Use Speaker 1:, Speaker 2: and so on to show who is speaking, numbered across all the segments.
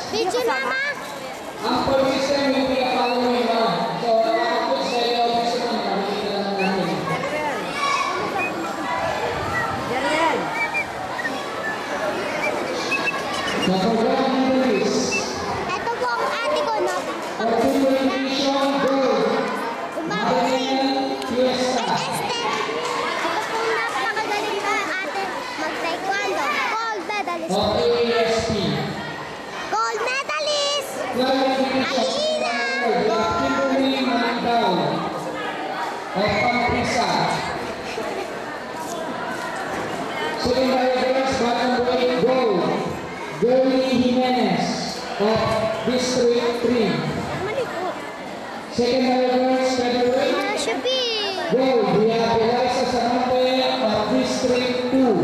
Speaker 1: Video mama.
Speaker 2: Ang pag-system yung pinapalo mo yun. So, nakakapos sa iyo, gusto mo, nakakita lang natin.
Speaker 3: Yan.
Speaker 2: Naprogram ng release.
Speaker 1: Ito po ang ate ko, no?
Speaker 2: Participation goal.
Speaker 1: Umakuin.
Speaker 2: Fiesta.
Speaker 1: Ay, Esther. Ito po napakagaling na ate mag-taekwondo. Gold medalist.
Speaker 2: O AASP.
Speaker 1: Gold medalist.
Speaker 2: Clarification of Kimberly Mandaw of Pampisa. Second Tigers, bottom weight gold. Girlie Jimenez of District 3. Second Tigers, featherweight
Speaker 1: Shopping.
Speaker 2: gold. We have Eliza Sanante of District 2.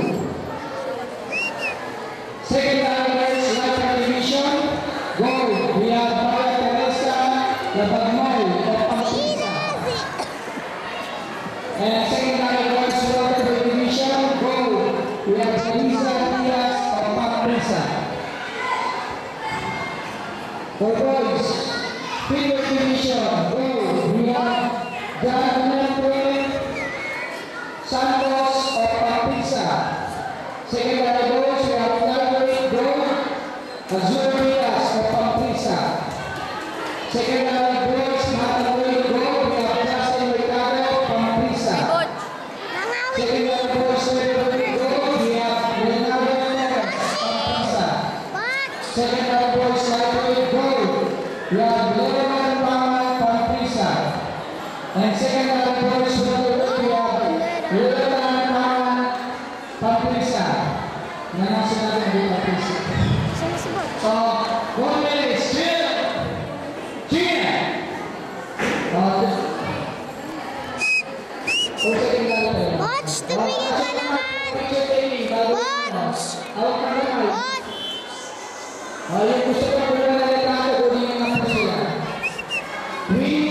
Speaker 2: Second Tigers, light division gold. We have Maria Teresa Labagmay of Pampisa. And second Tigers, welterweight division gold. We have Elisa Diaz of Pampisa. For boys, feather division gold. We have John Mentre Santos of Pampisa. Second Tigers, we have flyweight gold. Azul Diaz of Pampisa. Second Tigers, Matanaway gold. We have Justin Mercado of Pampisa.
Speaker 1: Nangawit.
Speaker 2: Second Tigers, featherweight gold. We have Leonardo Perez of Pampisa.
Speaker 1: Watch.
Speaker 2: Second Tigers, lightweight gold. We have Leonardo Pangan Pampisa. And second Tigers, featherweight we have Leonardo Pangan Pampisa. Nanasin natin ang Pampisa.
Speaker 1: Sumusubot.
Speaker 2: So, 1 minute, cheer! Cheer!
Speaker 1: Watch, tumingin ka naman. Watch. Watch.
Speaker 2: Yung gusto ko na nalita ko, kunin yung mga sila. 3,